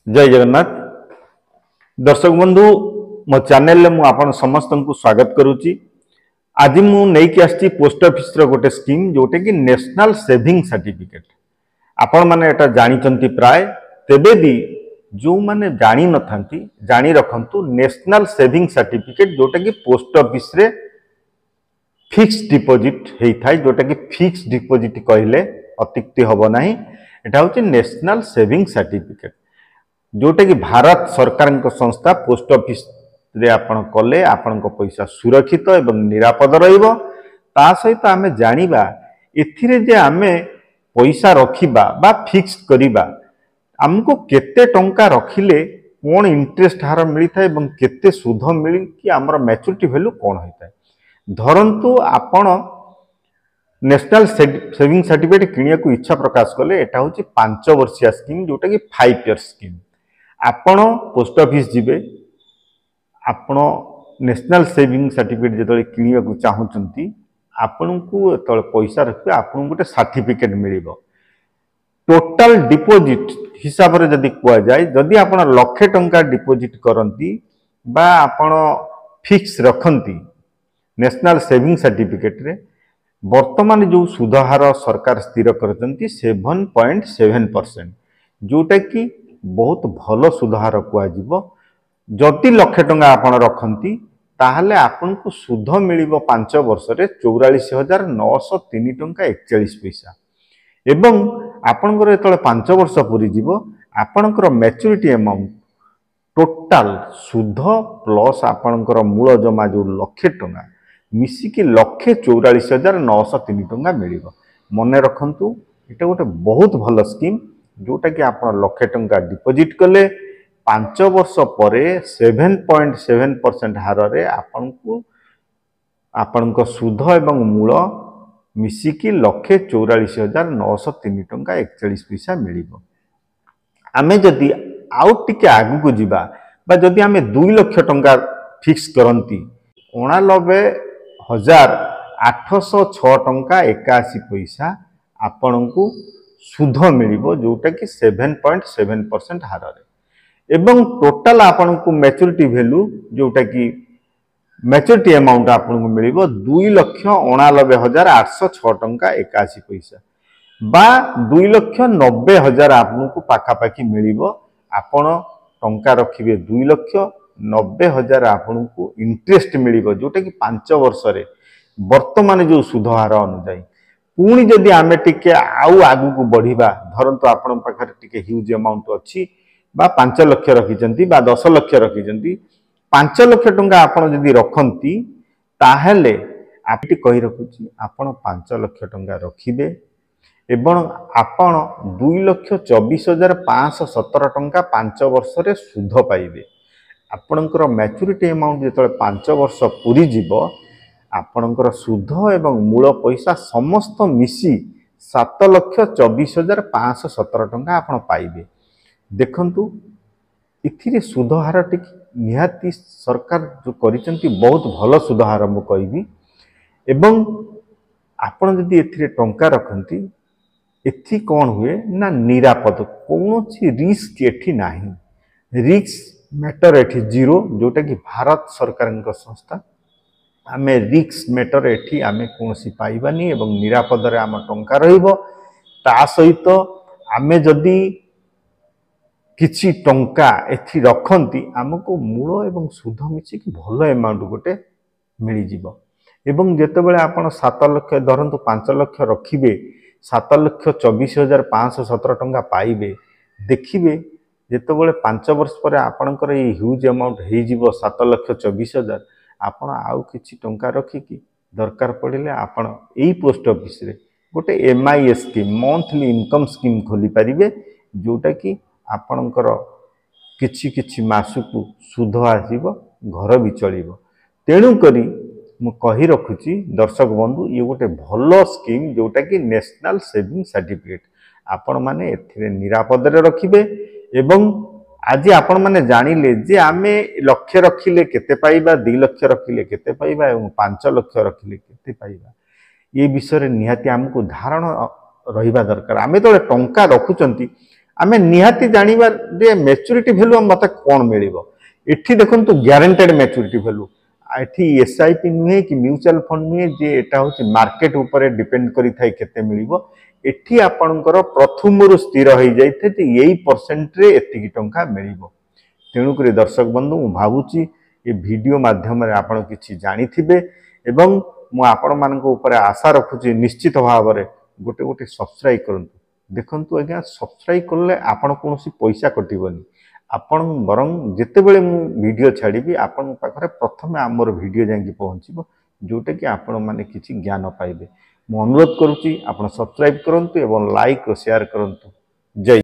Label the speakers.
Speaker 1: जय जगन्नाथ दर्शक बंधु मो चैनल मु आपण समस्त को स्वागत करुच्ची। आज मु नहीं आसी पोस्ट ऑफिस रो गोटे स्कीम जोटे कि नेशनल सेविंग सर्टिफिकेट आपण माने एटा जानी प्राय तेबे भी जो माने जानी न थांती जानी रखंतु नेशनल सेविंग सर्टिफिकेट जोटा कि पोस्ट ऑफिस रे फिक्स डिपॉजिट हेई थाई जोटा कि फिक्स डिपॉजिट कहले अत्युक्ति हबो नाही। एटा होची नेशनल सेविंग सर्टिफिकेट जोटा कि भारत सरकार संस्था पोस्ट ऑफिस रे आपण कले आपण पैसा सुरक्षित एवं निरापद रहिबो। ता सहित आमे जानिबा एथिरे जे आमे पैसा रखिबा बा फिक्स करिबा हमको केते टंका रखिले कोन इंटरेस्ट हार मिली थाए एवं केते सुध मिली कि हमर मैच्योरिटी वैल्यू कोन होइता। धरंतु आपण नेशनल सेविंग सर्टिफिकेट किनिया को इच्छा प्रकाश कले एटा होची 5 वर्षिया स्कीम जोटा कि 5 इयर्स स्कीम। आपण पोस्ट ऑफिस जिबे आपण नेशनल सेविंग सर्टिफिकेट जतले किनिया को चाहुचंती आपण को तळे पैसा रखबे आपण गोटे सर्टिफिकेट मिलिबो। टोटल डिपॉजिट हिसाब रे जदी कुआ जाय जदी आपण लाख टंका डिपॉजिट करंती बा आपण फिक्स रखंती नेशनल सेविंग सर्टिफिकेट रे वर्तमान जो सुधहार सरकार स्थिर करचंती 7.7% जोटा कि बहुत भल सुधहार कुआ जीवो। जदि लाख टंका आपण रखंती ताहले आपन को सुध मिलिबो 5 वर्ष रे 44,903 टंका 41 पैसा एवं आपनकर एतले 5 वर्ष पूरी जीवो आपनकर मैच्योरिटी अमाउंट टोटल सुध प्लस आपनकर मूल जमा जो लाख टंका मिसिकी 1,44,903 टंका मिलिबो। मने रखंतु एटा गोटे बहुत भल स्कीम जोटा कि आप लाख टंका डिपॉजिट कले 5 वर्ष पर 7.7% हार रे आपण को सुध एवं मूल मिसिकी 1,44,903 टंका 41 पैसा मिलिबो। आमे जदि आउट टिके आगु को जिबा बा जदि आमे 2 लाख टंका फिक्स करंती 89,806 टंका 81 पैसा आपण को सुध मिलिबो जोटा कि 7.7% हार रे एवं टोटल आपन को मैच्योरिटी वैल्यू जोटा कि मैच्योरिटी अमाउंट आपन को मिलिबो 2,89,806 टंका 81 पैसा बा 2,90,000 आपन को पाखा पाखी मिलिबो। आपन टंका रखिबे 2,90,000 आपन को इंटरेस्ट मिलिबो जोटा कि 5 वर्ष रे वर्तमान जो सुध हार अनुसार पुणी जदि आमे टिके आउ आगु को बढ़िबा धरंतु आपण पाखरे टिके ह्यूज अमाउंट अछि बा 5 लाख रखिचंती बा 10 लाख रखिचंती 5 लाख टंका आपण जदि रखंती ताहेले आपटी कहि रखुची आपण 5 लाख टंका रखिबे एवं आपण 2,24,517 टंका 5 वर्ष रे सुध पाइबे। आपणकर मैच्योरिटी अमाउंट जेतले 5 वर्ष पूरी जीवो आपणकर सुध एवं मूल पैसा समस्त मिसी 7,24,517 टंका आपण पाइबे। देखंतु इथिरे सुधहार टिक निहाती सरकार जो करिसंती बहुत भल सुधहार मु कहबी एवं आपण जदि एथिरे टंका रखंती एथि कोन हुए ना निरापद कोनोची रिस्क एथि नाही। रिस्क मैटर एथि जीरो जोटा कि भारत सरकार संस्था आमे रिस्क मैटर एठी आमे कोनसी पाइबानी एवं निरापद रे आम टंका रहिबो। ता सहित आमे जदि किछि टंका एथि रखंती हमको मूल एवं सुध मिछि कि भलो अमाउंट गोटे मिली जिवो एवं जेतेबेले आपण 7 लाख धरंतु 5 लाख रखिबे 7,24,517 टंका पाइबे देखिबे जेतेबेले 5 वर्ष पर आपणकर ए ह्यूज अमाउंट हेइ जिवो 7,24,000 आपण आउ किछि टंका रखिकी दरकार पड़िले आपण एई पोस्ट ऑफिस रे गोटे MIS scheme monthly income scheme खोली पारिबे जोटा कि आपणकर किछि किछि मासुकु सुध आसीबो घर भी चलिबो। तेणु करी मु कहि रखुची दर्शक बंधु ये गोटे भलो स्कीम जोटा कि नेशनल सेविंग सर्टिफिकेट आपण माने एथिरे निरापद रे रखिबे एवं आज आपण माने जानिले जे आमे लक्ष रखिले केते पाइबा 2 लाख रखिले केते पाइबा एवं 5 लाख रखिले केते पाइबा ये विषय रे निहाती हमको धारणा रहिबा दरकार। आमे तो टंका रखुचंती आमे निहाती जानिबा जे मैच्योरिटी वैल्यू मत कौन मिल एठी देखो ग्यारंटेड मैच्योरिटी वैल्यू एठी एसआईपी नुहे कि म्यूचुअल फंड नुहे जे एटा होची मार्केट ऊपर डिपेंड करि थाई केते मिलिबो एठी आपणकर प्रथमरु स्थिर हो जाइथे जे यही परसेंट रे एतिकी टंका मिलिबो तेणुक दर्शक बंधु मु भावुची ये वीडियो माध्यम रे आपण किछि जानिथिबे एवं मु आपण मानको ऊपर आशा रखुची निश्चित भाव में गोटे गोटे सब्सक्राइब करंतु देखंतु आज्ञा सब्सक्राइब करले आपण कोनोसी पैसा कटिबनी आपण बरं जेतेबेले मु वीडियो छाड़ीबी आपण पाखरे प्रथमे आमर वीडियो जांगी पहुंचीबो जोटा कि आपण माने किछि ज्ञान पाइबे मु अनुरोध करूची आपण सब्सक्राइब करंतु एवं लाइक और शेयर करंतु जय